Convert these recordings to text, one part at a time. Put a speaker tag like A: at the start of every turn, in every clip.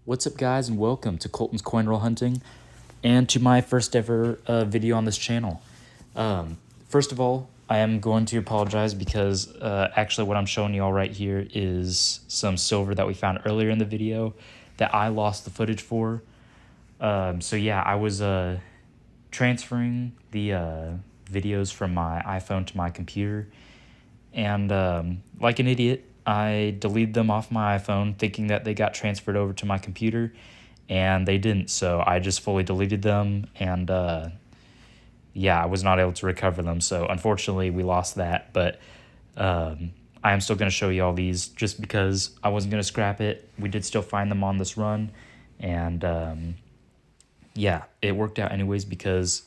A: What's up, guys, and welcome to Colton's Coin Roll Hunting and to my first ever video on this channel. First of all, I am going to apologize because actually what I'm showing you all right here is some silver that we found earlier in the video that I lost the footage for. So yeah, I was transferring the videos from my iPhone to my computer, and like an idiot, I deleted them off my iPhone thinking that they got transferred over to my computer, and they didn't. So I just fully deleted them, and yeah, I was not able to recover them. So unfortunately, we lost that. But I am still going to show you all these just because I wasn't going to scrap it. We did still find them on this run, and yeah, it worked out anyways because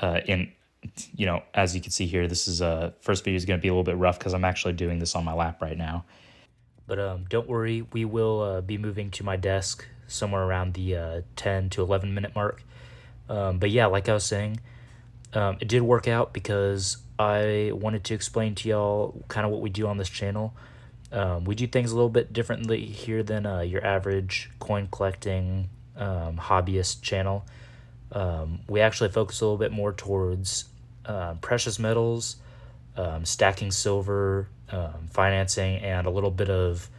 A: as you can see here, this is first video is going to be a little bit rough because I'm actually doing this on my lap right now. But don't worry, we will be moving to my desk somewhere around the 10 to 11 minute mark. But yeah, like I was saying, it did work out because I wanted to explain to y'all kind of what we do on this channel. We do things a little bit differently here than your average coin collecting hobbyist channel. We actually focus a little bit more towards precious metals, stacking silver, financing, and a little bit of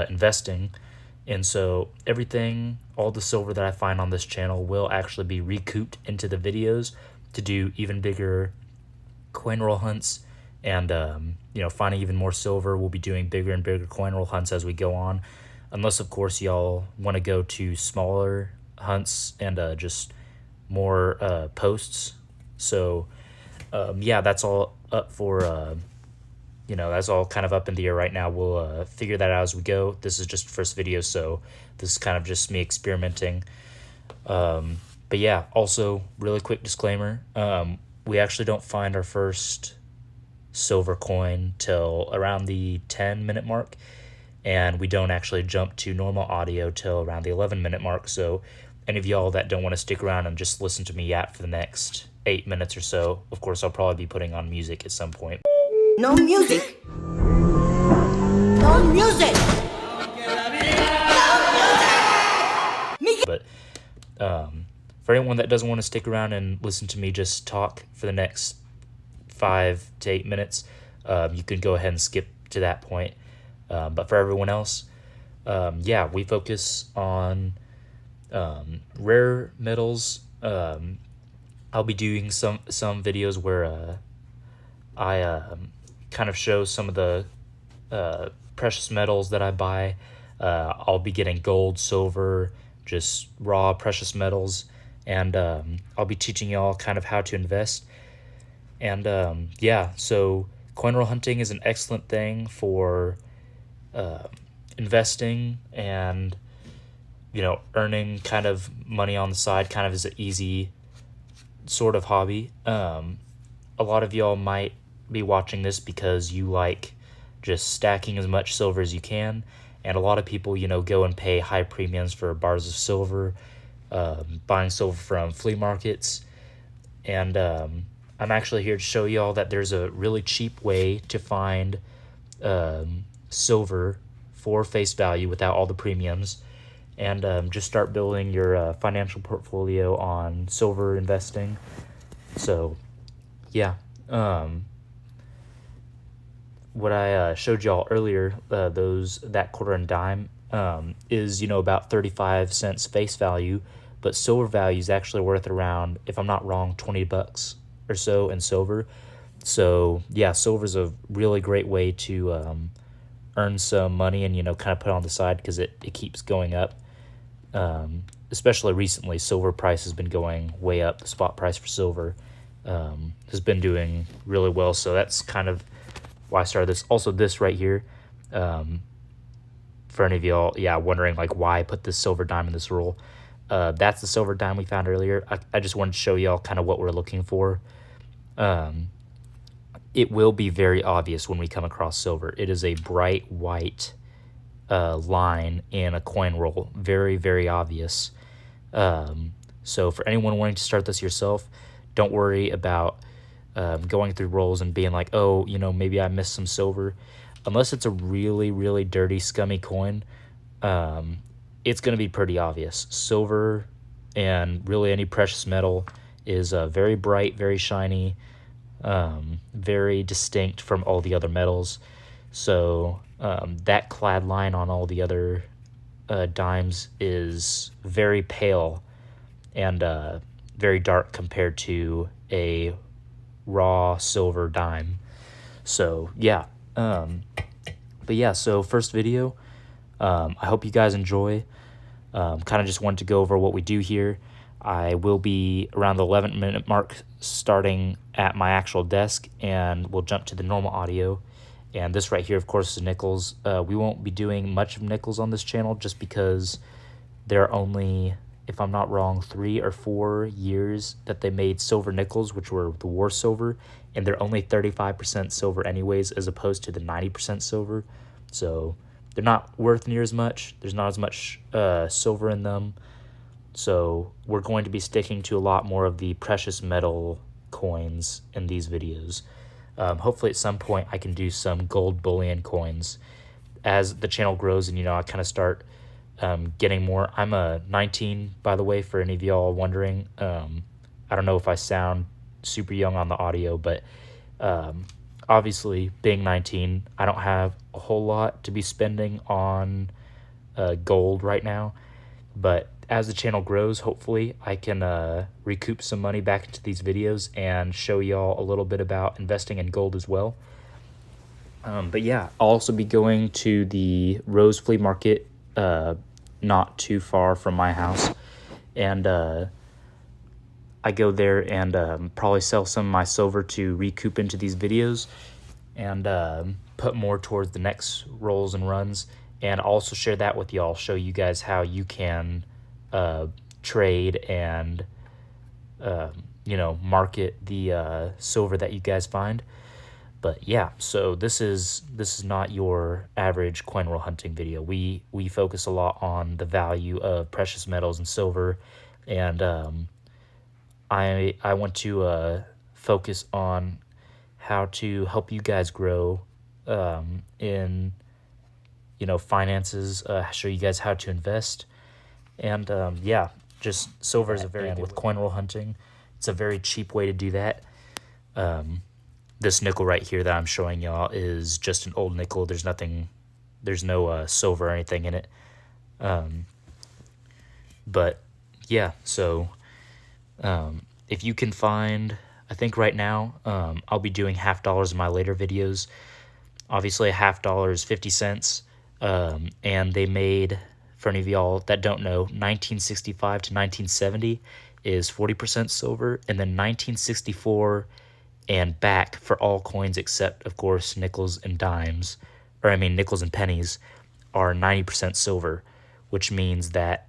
A: investing. And so everything, all the silver that I find on this channel will actually be recouped into the videos to do even bigger coin roll hunts, and finding even more silver. We'll be doing bigger and bigger coin roll hunts as we go on, unless of course y'all want to go to smaller hunts and just more posts. So yeah, that's all up for that's all kind of up in the air right now. We'll figure that out as we go. This is just the first video, so this is kind of just me experimenting. But yeah, also really quick disclaimer, we actually don't find our first silver coin till around the 10-minute mark, and we don't actually jump to normal audio till around the 11-minute mark. So any of y'all that don't want to stick around and just listen to me yap for the next 8 minutes or so, of course I'll probably be putting on music at some point.
B: No music. No music.
A: But for anyone that doesn't want to stick around and listen to me just talk for the next 5 to 8 minutes, you can go ahead and skip to that point. But for everyone else, yeah, we focus on rare metals. I'll be doing some videos where I kind of show some of the precious metals that I buy. I'll be getting gold, silver, just raw precious metals, and I'll be teaching y'all kind of how to invest. And yeah, so coin roll hunting is an excellent thing for investing and earning kind of money on the side, kind of as an easy sort of hobby. A lot of y'all might be watching this because you like just stacking as much silver as you can, and a lot of people go and pay high premiums for bars of silver, buying silver from flea markets. And I'm actually here to show y'all that there's a really cheap way to find silver for face value without all the premiums, and just start building your financial portfolio on silver investing. So yeah, what I showed y'all earlier, that quarter and dime, is about 35 cents face value, but silver value is actually worth around, if I'm not wrong, $20 or so in silver. So yeah, silver is a really great way to earn some money and kind of put it on the side because it keeps going up. Especially recently, silver price has been going way up. The spot price for silver has been doing really well, so that's kind of why I started this. Also, this right here, for any of y'all, wondering like why I put this silver dime in this roll, that's the silver dime we found earlier. I just wanted to show y'all kind of what we're looking for. It will be very obvious when we come across silver. It is a bright white line in a coin roll, very, very obvious. So for anyone wanting to start this yourself, don't worry about going through rolls and being like, oh, maybe I missed some silver. Unless it's a really, really dirty, scummy coin, it's going to be pretty obvious. Silver and really any precious metal is very bright, very shiny, very distinct from all the other metals. So that clad line on all the other dimes is very pale and very dark compared to a raw silver dime. So yeah, but yeah, so first video, I hope you guys enjoy. Kind of just wanted to go over what we do here. I will be around the 11-minute mark starting at my actual desk, and we'll jump to the normal audio. And this right here, of course, is nickels. We won't be doing much of nickels on this channel just because there are only, if I'm not wrong, 3 or 4 years that they made silver nickels, which were the war silver, and they're only 35% silver anyways, as opposed to the 90% silver. So they're not worth near as much. There's not as much silver in them. So we're going to be sticking to a lot more of the precious metal coins in these videos. Hopefully at some point I can do some gold bullion coins as the channel grows, and I kind of start getting more. I'm a 19, by the way, for any of y'all wondering. I don't know if I sound super young on the audio, but obviously being 19, I don't have a whole lot to be spending on gold right now. But as the channel grows, hopefully I can recoup some money back into these videos and show y'all a little bit about investing in gold as well. But yeah, I'll also be going to the Rose Flea Market not too far from my house, and I go there and probably sell some of my silver to recoup into these videos and put more towards the next rolls and runs. And also share that with y'all, show you guys how you can trade and market the silver that you guys find. But yeah, so this is not your average coin roll hunting video. We focus a lot on the value of precious metals and silver, and I want to focus on how to help you guys grow in finances, show you guys how to invest, and yeah, just silver is a very good with coin roll hunting. It's a very cheap way to do that. This nickel right here that I'm showing y'all is just an old nickel. There's no silver or anything in it. But yeah, so if you can find, I think right now I'll be doing $50 in my later videos. Obviously a $50 is 50 cents. And they made, for any of y'all that don't know, 1965 to 1970 is 40% silver, and then 1964 and back for all coins except, of course, nickels and dimes, nickels and pennies, are 90% silver, which means that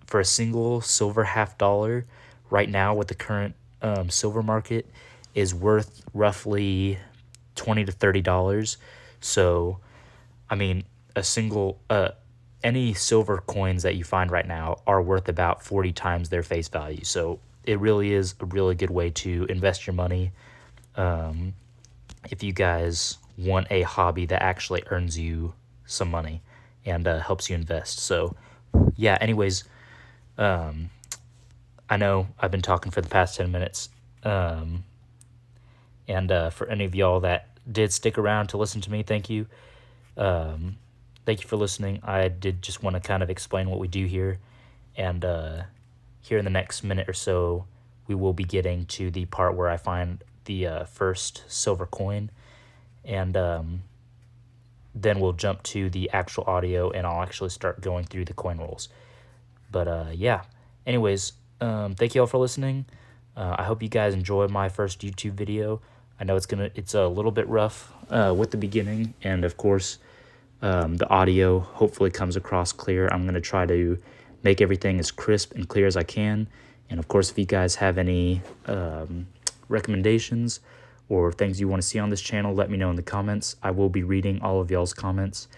A: for a single silver $50 right now with the current silver market is worth roughly $20 to $30. So, a single any silver coins that you find right now are worth about 40 times their face value. So it really is a really good way to invest your money if you guys want a hobby that actually earns you some money and helps you invest. So yeah, anyways, I know I've been talking for the past 10 minutes, and for any of y'all that did stick around to listen to me, thank you. Thank you for listening. I did just want to kind of explain what we do here, and here in the next minute or so, we will be getting to the part where I find the first silver coin, and then we'll jump to the actual audio, and I'll actually start going through the coin rolls. But yeah, anyways, thank you all for listening. I hope you guys enjoyed my first YouTube video. I know it's a little bit rough with the beginning, and of course, the audio hopefully comes across clear. I'm going to try to make everything as crisp and clear as I can. And of course, if you guys have any recommendations or things you want to see on this channel, let me know in the comments. I will be reading all of y'all's comments,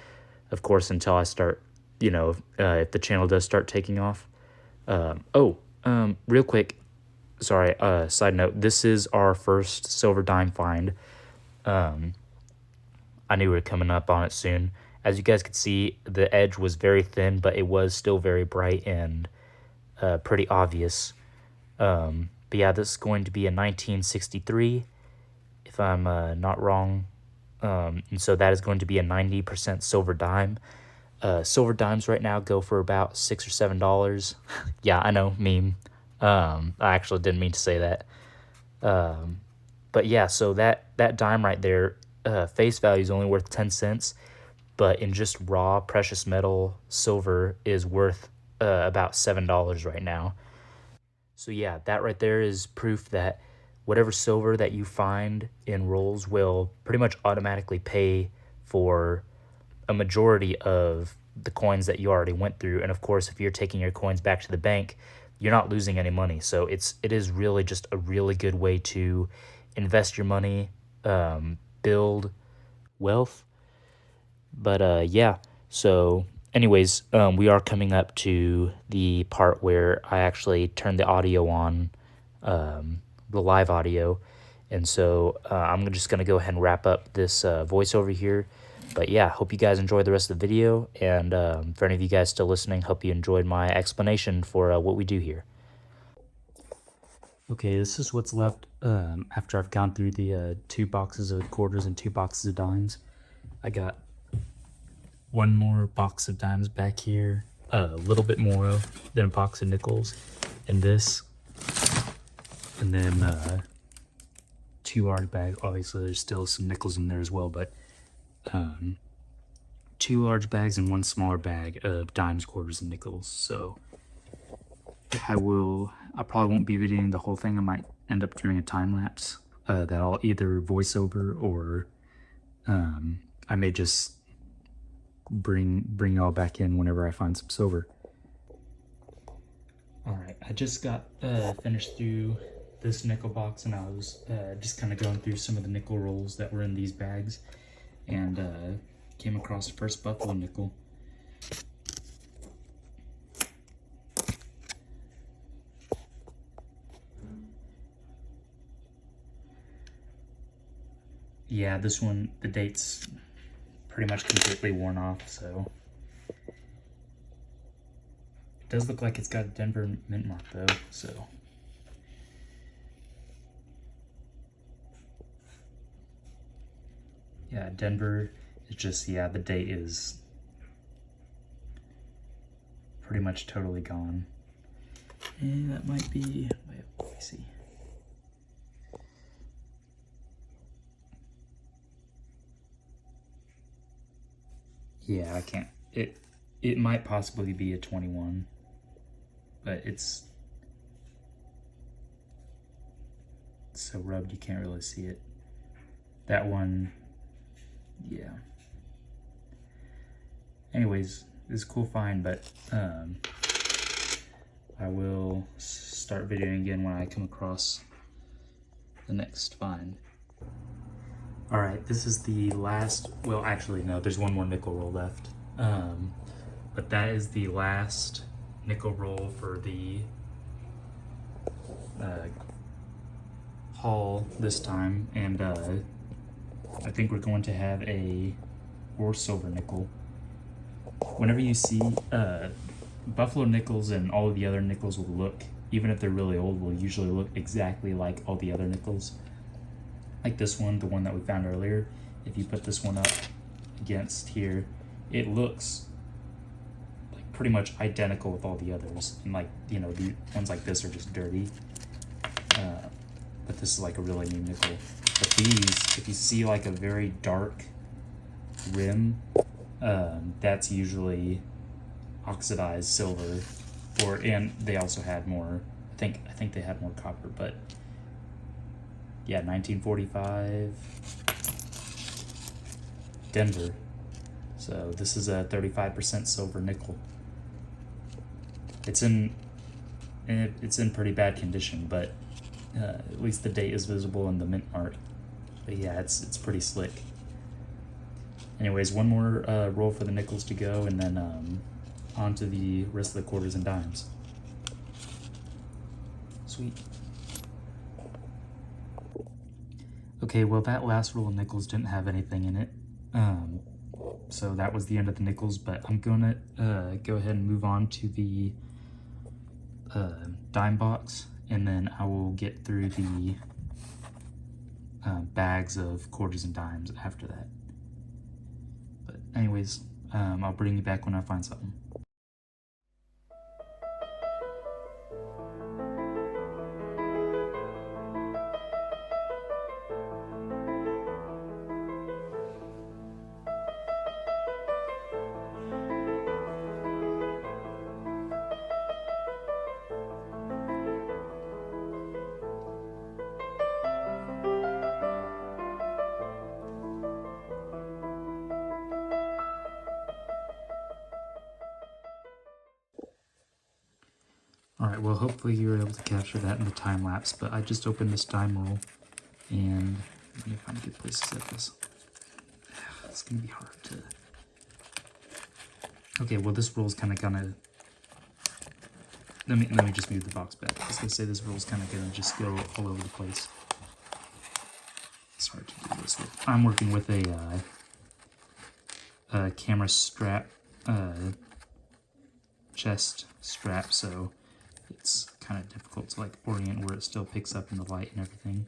A: of course, until I start, if the channel does start taking off. Real quick, sorry, side note, this is our first silver dime find. I knew we were coming up on it soon. As you guys could see, the edge was very thin, but it was still very bright and pretty obvious. But yeah, this is going to be a 1963, if I'm not wrong. And so that is going to be a 90% silver dime. Silver dimes right now go for about $6 or $7. Yeah, I know, meme. I actually didn't mean to say that. But yeah, so that dime right there, face value is only worth 10 cents, but in just raw precious metal silver is worth about $7 right now. So yeah, that right there is proof that whatever silver that you find in rolls will pretty much automatically pay for a majority of the coins that you already went through. And of course, if you're taking your coins back to the bank, you're not losing any money. So it is really just a really good way to invest your money, build wealth. But yeah, so anyways, we are coming up to the part where I actually turn the audio on, the live audio. And so I'm just going to go ahead and wrap up this voiceover here. But yeah, hope you guys enjoyed the rest of the video. And for any of you guys still listening, hope you enjoyed my explanation for what we do here. Okay, this is what's left after I've gone through the 2 boxes of quarters and 2 boxes of dimes. I got one more box of dimes back here, a little bit more than a box of nickels, and this, and then 2 large bags. Obviously, there's still some nickels in there as well, but 2 large bags and 1 smaller bag of dimes, quarters, and nickels. So I probably won't be videoing the whole thing. I might end up doing a time lapse that I'll either voice over or I may just bring it all back in whenever I find some silver. Alright, I just got finished through this nickel box, and I was just kind of going through some of the nickel rolls that were in these bags, and came across the first Buffalo nickel. Yeah, this one, the date's pretty much completely worn off, so it does look like it's got a Denver mint mark though, so yeah, Denver is just, yeah, the date is pretty much totally gone. And that might be, wait, let me see. Yeah, I can't, it might possibly be a 21, but it's so rubbed you can't really see it. That one, yeah. Anyways, it's a cool find, but I will start videoing again when I come across the next find. All right, this is the last, well, actually, no, there's one more nickel roll left. But that is the last nickel roll for the haul this time. And I think we're going to have a or silver nickel. Whenever you see Buffalo nickels and all of the other nickels will look, even if they're really old, will usually look exactly like all the other nickels. Like this one, the one that we found earlier, if you put this one up against here, it looks like pretty much identical with all the others. And like, you know, the ones like this are just dirty. But this is like a really new nickel. But these, if you see like a very dark rim, that's usually oxidized silver. And they also had more, I think they had more copper, but yeah, 1945 Denver. So this is a 35% silver nickel. It's in pretty bad condition, but at least the date is visible in the mint mark. But yeah, it's pretty slick. Anyways, one more roll for the nickels to go, and then on to the rest of the quarters and dimes. Sweet. Okay, well, that last roll of nickels didn't have anything in it. So that was the end of the nickels, but I'm gonna go ahead and move on to the dime box, and then I will get through the bags of quarters and dimes after that. But anyways, I'll bring you back when I find something. Alright, well hopefully you were able to capture that in the time lapse, but I just opened this dime roll, and let me find a good place to set this. It's gonna be hard to... Okay, well this roll's gonna... Let me just move the box back. I was gonna say this roll's gonna just go all over the place. It's hard to do this with. I'm working with a camera strap, chest strap, so it's kind of difficult to like orient where it still picks up in the light and everything.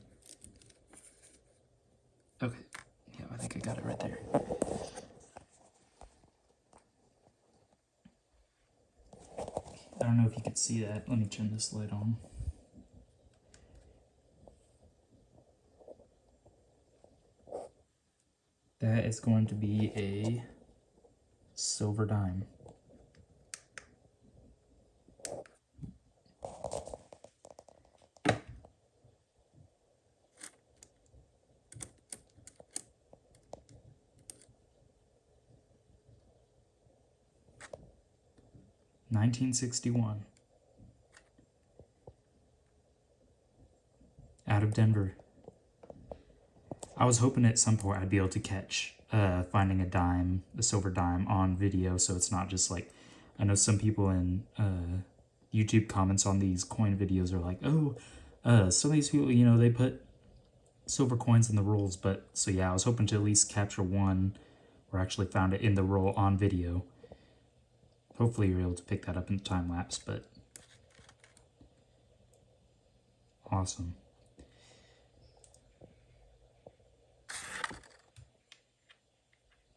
A: Okay, yeah, I think I got it right there. I don't know if you can see that. Let me turn this light on. That is going to be a silver dime. $1961. Out of Denver. I was hoping at some point I'd be able to catch finding a silver dime on video, so it's not just like, I know some people in YouTube comments on these coin videos are like, oh, some of these people, you know, they put silver coins in the rolls, but, so yeah, I was hoping to at least capture one, or actually found it in the roll on video. Hopefully you're able to pick that up in the time lapse, but awesome.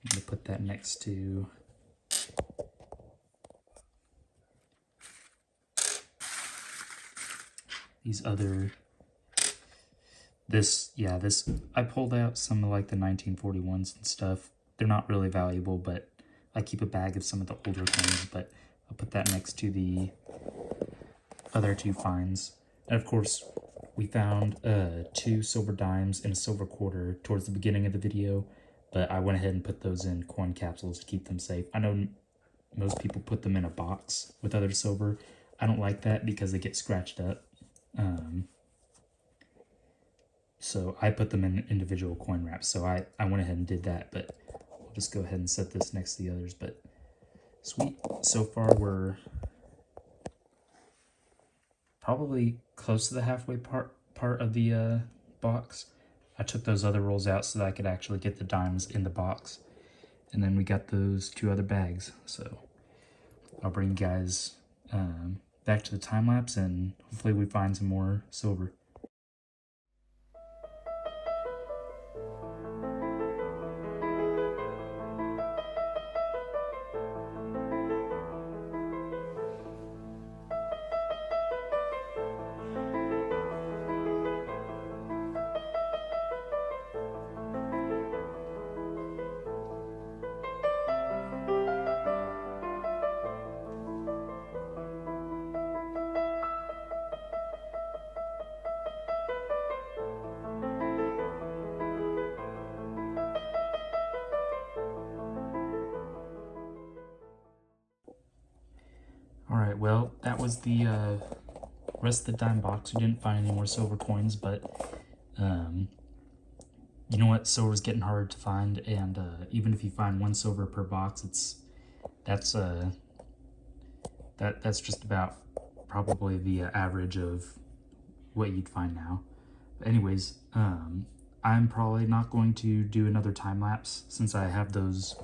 A: I'm going to put that next to these other, I pulled out some of like the 1941s and stuff. They're not really valuable, but I keep a bag of some of the older coins, but I'll put that next to the other two finds. And of course, we found 2 silver dimes and a silver quarter towards the beginning of the video, but I went ahead and put those in coin capsules to keep them safe. I know most people put them in a box with other silver. I don't like that because they get scratched up. So I put them in individual coin wraps, so I went ahead and did that, but I'll just go ahead and set this next to the others. But sweet, so far we're probably close to the halfway part of the box. I took those other rolls out so that I could actually get the dimes in the box, and then we got those 2 other bags. So I'll bring you guys back to the time lapse, and hopefully we find some more silver. Alright, well, that was the rest of the dime box. We didn't find any more silver coins, but you know what? Silver's getting hard to find, and even if you find 1 silver per box, that's just about probably the average of what you'd find now. But anyways, I'm probably not going to do another time lapse since I have those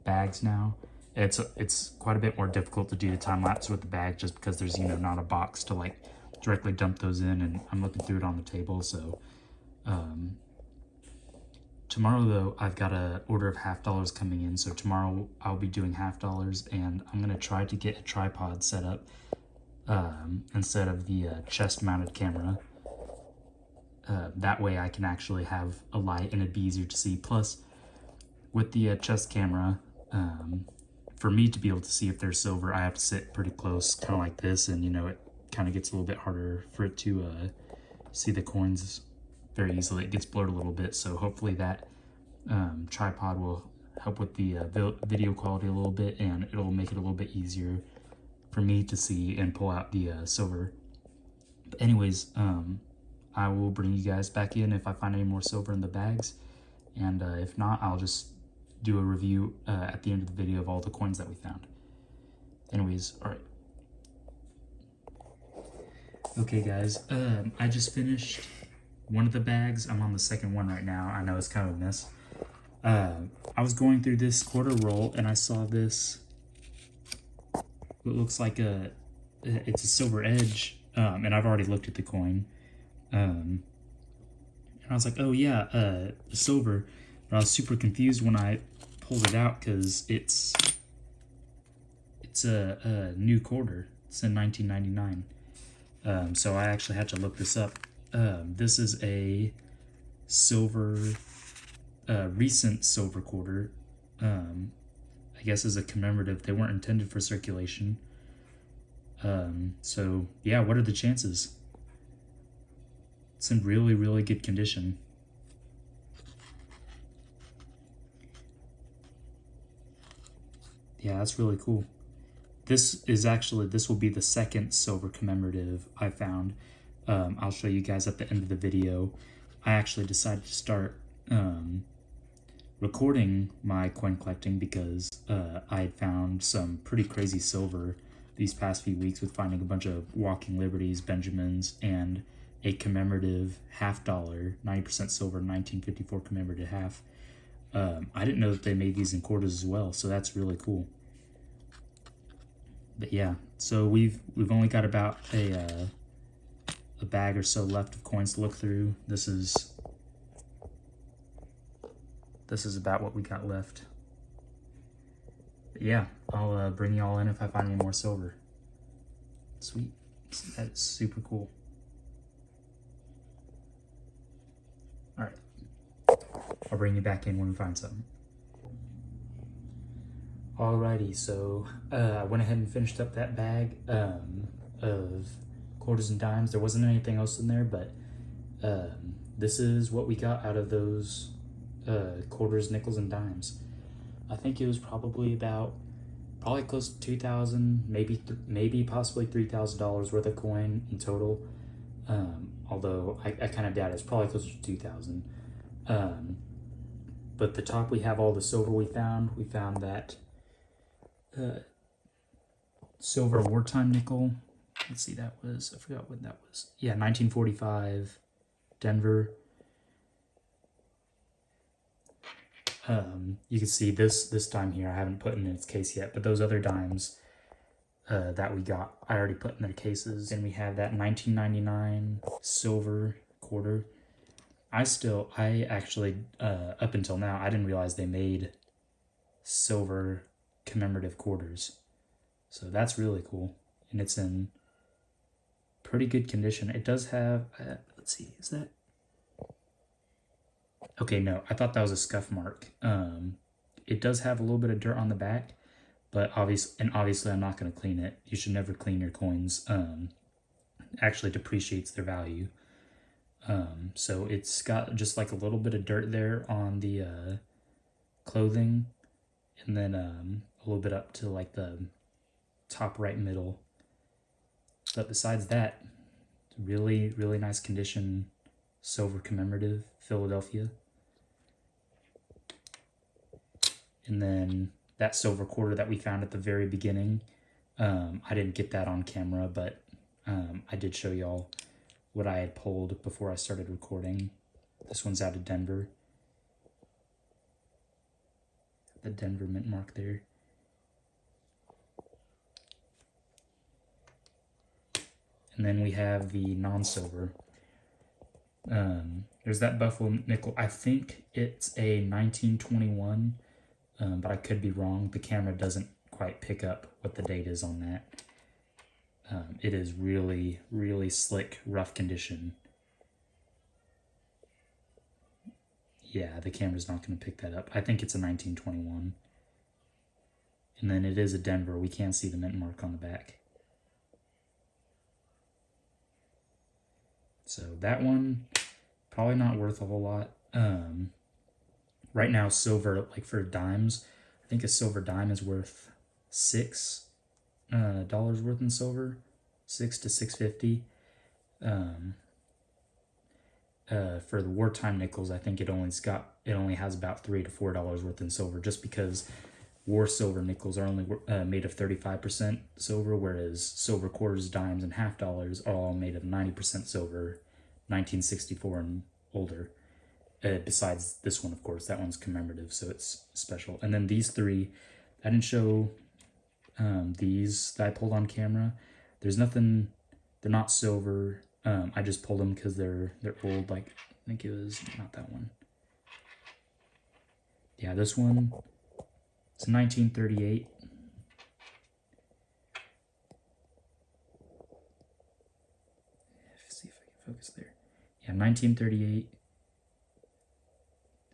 A: bags now. It's quite a bit more difficult to do the time lapse with the bag just because there's, you know, not a box to like directly dump those in, and I'm looking through it on the table. So tomorrow though, I've got a order of $half coming in, so tomorrow I'll be doing $half, and I'm gonna try to get a tripod set up instead of the chest mounted camera. That way I can actually have a light and it'd be easier to see. Plus, with the chest camera, for me to be able to see if there's silver, I have to sit pretty close, kind of like this, and you know, it kind of gets a little bit harder for it to see the coins very easily. It gets blurred a little bit, so hopefully that tripod will help with the video quality a little bit, and it'll make it a little bit easier for me to see and pull out the silver. But anyways, I will bring you guys back in if I find any more silver in the bags, and if not, I'll just do a review at the end of the video of all the coins that we found. Anyways, all right. Okay guys, I just finished one of the bags. I'm on the second one right now. I know it's kind of a mess. I was going through this quarter roll and I saw this, what looks like it's a silver edge, and I've already looked at the coin. And I was like, oh yeah, silver. But I was super confused when I pulled it out because it's a new quarter. It's in 1999. So I actually had to look this up. This is a silver, recent silver quarter. I guess as a commemorative. They weren't intended for circulation. So yeah, what are the chances? It's in really, really good condition. Yeah, that's really cool. This will be the second silver commemorative I found. I'll show you guys at the end of the video. I actually decided to start recording my coin collecting because I had found some pretty crazy silver these past few weeks with finding a bunch of Walking Liberties, Benjamins, and a commemorative $half, 90% silver, 1954 commemorative half. I didn't know that they made these in quarters as well, so that's really cool. But yeah, so we've only got about a bag or so left of coins to look through. This is about what we got left. But yeah, I'll bring y'all in if I find any more silver. Sweet, that's super cool. All right, I'll bring you back in when we find something. Alrighty, so I went ahead and finished up that bag of quarters and dimes. There wasn't anything else in there, but this is what we got out of those quarters, nickels, and dimes. I think it was probably close to 2,000, maybe possibly $3,000 worth of coin in total. Although I kind of doubt it's probably closer to 2,000. But the top, we have all the silver we found. We found that silver wartime nickel. Let's see, that was, I forgot what that was. Yeah, 1945, Denver. You can see this dime here, I haven't put in its case yet, but those other dimes that we got, I already put in their cases. And we have that 1999 silver quarter. I actually, up until now, I didn't realize they made silver commemorative quarters. So that's really cool. And it's in pretty good condition. It does have, let's see, is that? Okay, no, I thought that was a scuff mark. It does have a little bit of dirt on the back, but obviously I'm not going to clean it. You should never clean your coins. Actually depreciates their value. So it's got just like a little bit of dirt there on the clothing, and then a little bit up to like the top right middle. But besides that, really, really nice condition silver commemorative, Philadelphia. And then that silver quarter that we found at the very beginning, I didn't get that on camera, but I did show y'all what I had pulled before I started recording. This one's out of Denver. the Denver mint mark there. And then we have the non-silver. There's that Buffalo nickel. I think it's a 1921, but I could be wrong. The camera doesn't quite pick up what the date is on that. It is really, really slick, rough condition. Yeah, the camera's not going to pick that up. I think it's a 1921. And then it is a Denver. We can't see the mint mark on the back. So that one, probably not worth a whole lot. Right now, silver, like for dimes, I think a silver dime is worth $6 worth in silver, $6 to $6.50. For the wartime nickels, I think it only has about $3 to $4 worth in silver, just because war silver nickels are only made of 35% silver, whereas silver quarters, dimes, and half dollars are all made of 90% silver, 1964 and older. Besides this one, of course, that one's commemorative, so it's special. And then these three, I didn't show these that I pulled on camera. There's nothing, they're not silver. I just pulled them because they're old. Like, I think it was not that one. Yeah, this one. It's 1938. Let's see if I can focus there. Yeah, 1938.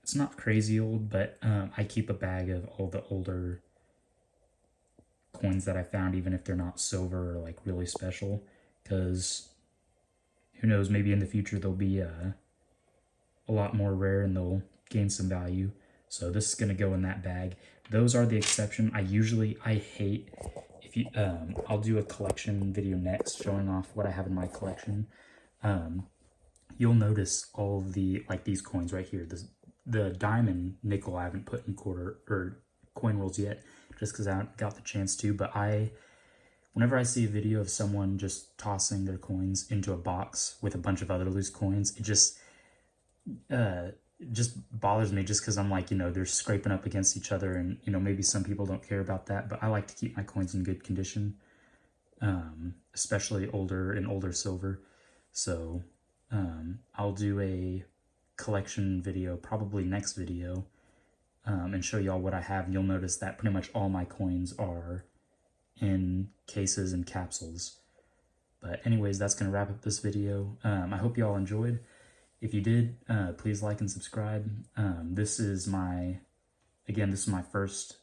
A: It's not crazy old, but I keep a bag of all the older coins that I found, even if they're not silver or like really special, because who knows, maybe in the future they'll be a lot more rare and they'll gain some value. So this is going to go in that bag. Those are the exception. I hate, if you, I'll do a collection video next showing off what I have in my collection. You'll notice all of the, like these coins right here, the diamond nickel I haven't put in quarter or coin rolls yet, just because I haven't got the chance to, but whenever I see a video of someone just tossing their coins into a box with a bunch of other loose coins, it just bothers me, just because I'm like, they're scraping up against each other, and maybe some people don't care about that, but I like to keep my coins in good condition, especially older silver. So I'll do a collection video probably next video, and show y'all what I have. You'll notice that pretty much all my coins are in cases and capsules. But anyways, that's gonna wrap up this video. I hope y'all enjoyed. If you did, please like and subscribe. This is my first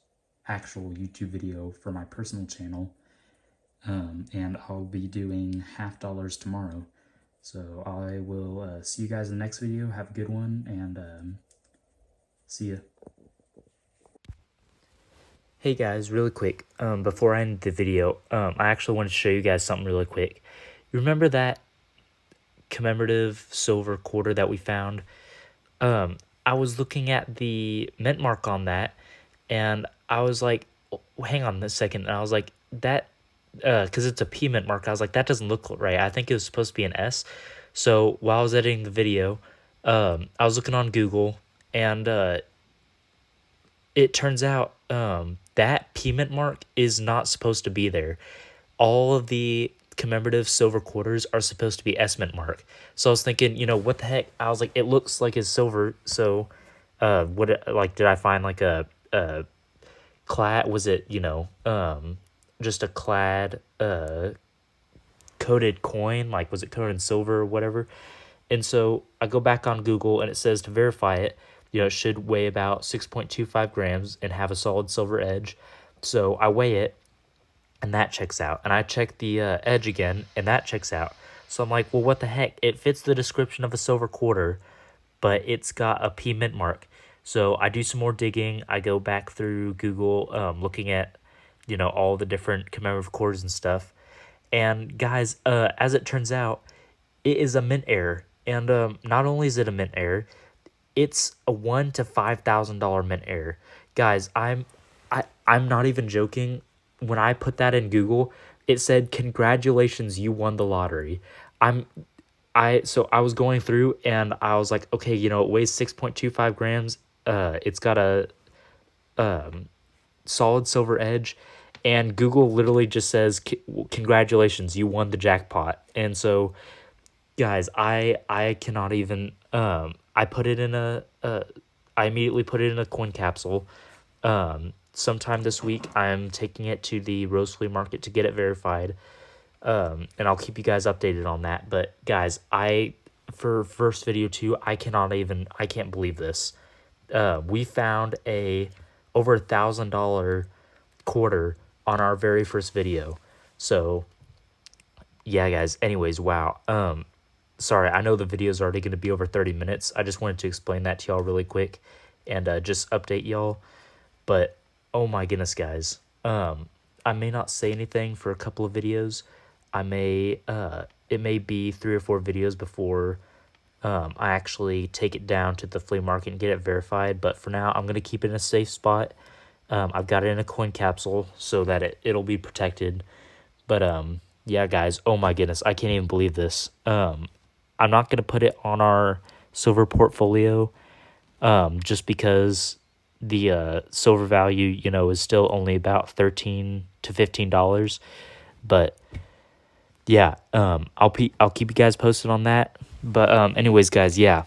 A: actual YouTube video for my personal channel, and I'll be doing half dollars tomorrow. So I will see you guys in the next video. Have a good one, and see ya. Hey guys, really quick, before I end the video, I actually wanted to show you guys something really quick. You remember that commemorative silver quarter that we found? I was looking at the mint mark on that, and I was like, oh, hang on a second, and I was like, that, because it's a P mint mark, I was like, that doesn't look right. I think it was supposed to be an S. So while I was editing the video, I was looking on Google, and it turns out that P mint mark is not supposed to be there. All of the commemorative silver quarters are supposed to be S mint mark. So I was thinking, what the heck? I was like, it looks like it's silver. So, did I find like a clad? Was it just a clad coated coin? Like, was it coated in silver or whatever? And so I go back on Google, and it says to verify it, it should weigh about 6.25 grams and have a solid silver edge. So I weigh it, and that checks out. And I check the edge again, and that checks out. So I'm like, well, what the heck? It fits the description of a silver quarter, but it's got a P mint mark. So I do some more digging. I go back through Google, looking at, all the different commemorative quarters and stuff. And guys, as it turns out, it is a mint error. And not only is it a mint error, it's a $1,000 to $5,000 mint error. Guys, I'm not even joking. When I put that in Google, it said, "Congratulations, you won the lottery." So I was going through, and I was like, okay, it weighs 6.25 grams. It's got a solid silver edge, and Google literally just says, congratulations, you won the jackpot." And so, guys, I cannot even, I put it in I immediately put it in a coin capsule. Sometime this week I'm taking it to the Rose Flea Market to get it verified. And I'll keep you guys updated on that. But guys, for first video too, I can't believe this. We found over $1,000 quarter on our very first video. So yeah, guys, anyways, wow. Sorry, I know the video is already going to be over 30 minutes. I just wanted to explain that to y'all really quick and just update y'all. But oh my goodness, guys. I may not say anything for a couple of videos. It may be 3 or 4 videos before I actually take it down to the flea market and get it verified. But for now, I'm going to keep it in a safe spot. I've got it in a coin capsule so that it'll be protected. But yeah, guys, oh my goodness, I can't even believe this. I'm not going to put it on our silver portfolio just because the silver value, is still only about $13 to $15. But yeah, I'll keep you guys posted on that. But anyways, guys, yeah,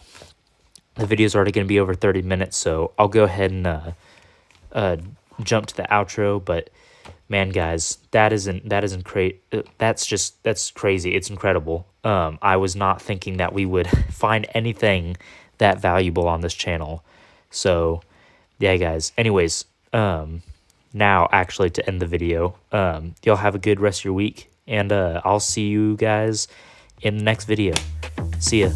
A: the video's already going to be over 30 minutes, so I'll go ahead and jump to the outro. But man, guys, that's crazy. It's incredible. I was not thinking that we would find anything that valuable on this channel. So yeah, guys, anyways, now actually to end the video, y'all have a good rest of your week, and I'll see you guys in the next video. See ya.